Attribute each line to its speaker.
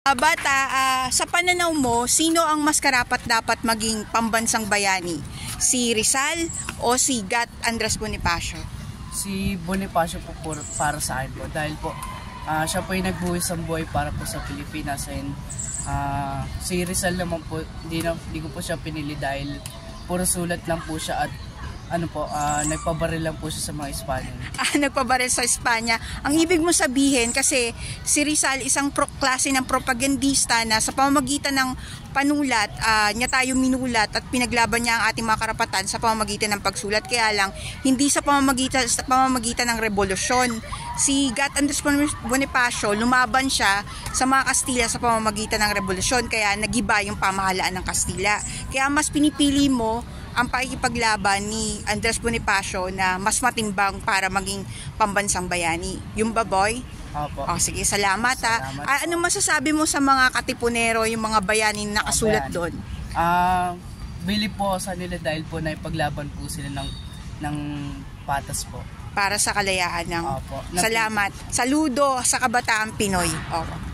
Speaker 1: Bata, sa pananaw mo, sino ang mas karapat-dapat maging pambansang bayani? Si Rizal o si Gat Andres Bonifacio?
Speaker 2: Si Bonifacio po para sa akin po. Dahil po, siya po yung nagbuwis ang buhay para po sa Pilipinas. And si Rizal naman po, hindi ko po siya pinili dahil puro sulat lang po siya at nagpabaril lang po siya sa mga Espanyol.
Speaker 1: Nagpabaril sa Espanya. Ang ibig mo sabihin, kasi si Rizal isang klase ng propagandista na sa pamamagitan ng panulat, niya tayo minulat at pinaglaban niya ang ating mga karapatan sa pamamagitan ng pagsulat. Kaya lang, hindi sa pamamagitan ng revolusyon. Si Gat Andres Bonifacio, lumaban siya sa mga Kastila sa pamamagitan ng revolusyon. Kaya nagiba yung pamahalaan ng Kastila. Kaya mas pinipili mo ang pakikipaglaban ni Andres Bonifacio na mas matimbang para maging pambansang bayani. Yung ba, boy?
Speaker 2: Opo.
Speaker 1: Sige, salamat. Ano masasabi mo sa mga katipunero, yung mga bayani na nakasulat doon?
Speaker 2: Bilib po sa nila dahil po naipaglaban po sila ng patas po.
Speaker 1: Para sa kalayaan ng...
Speaker 2: Opo.
Speaker 1: Salamat. Saludo sa kabataang Pinoy. Opo.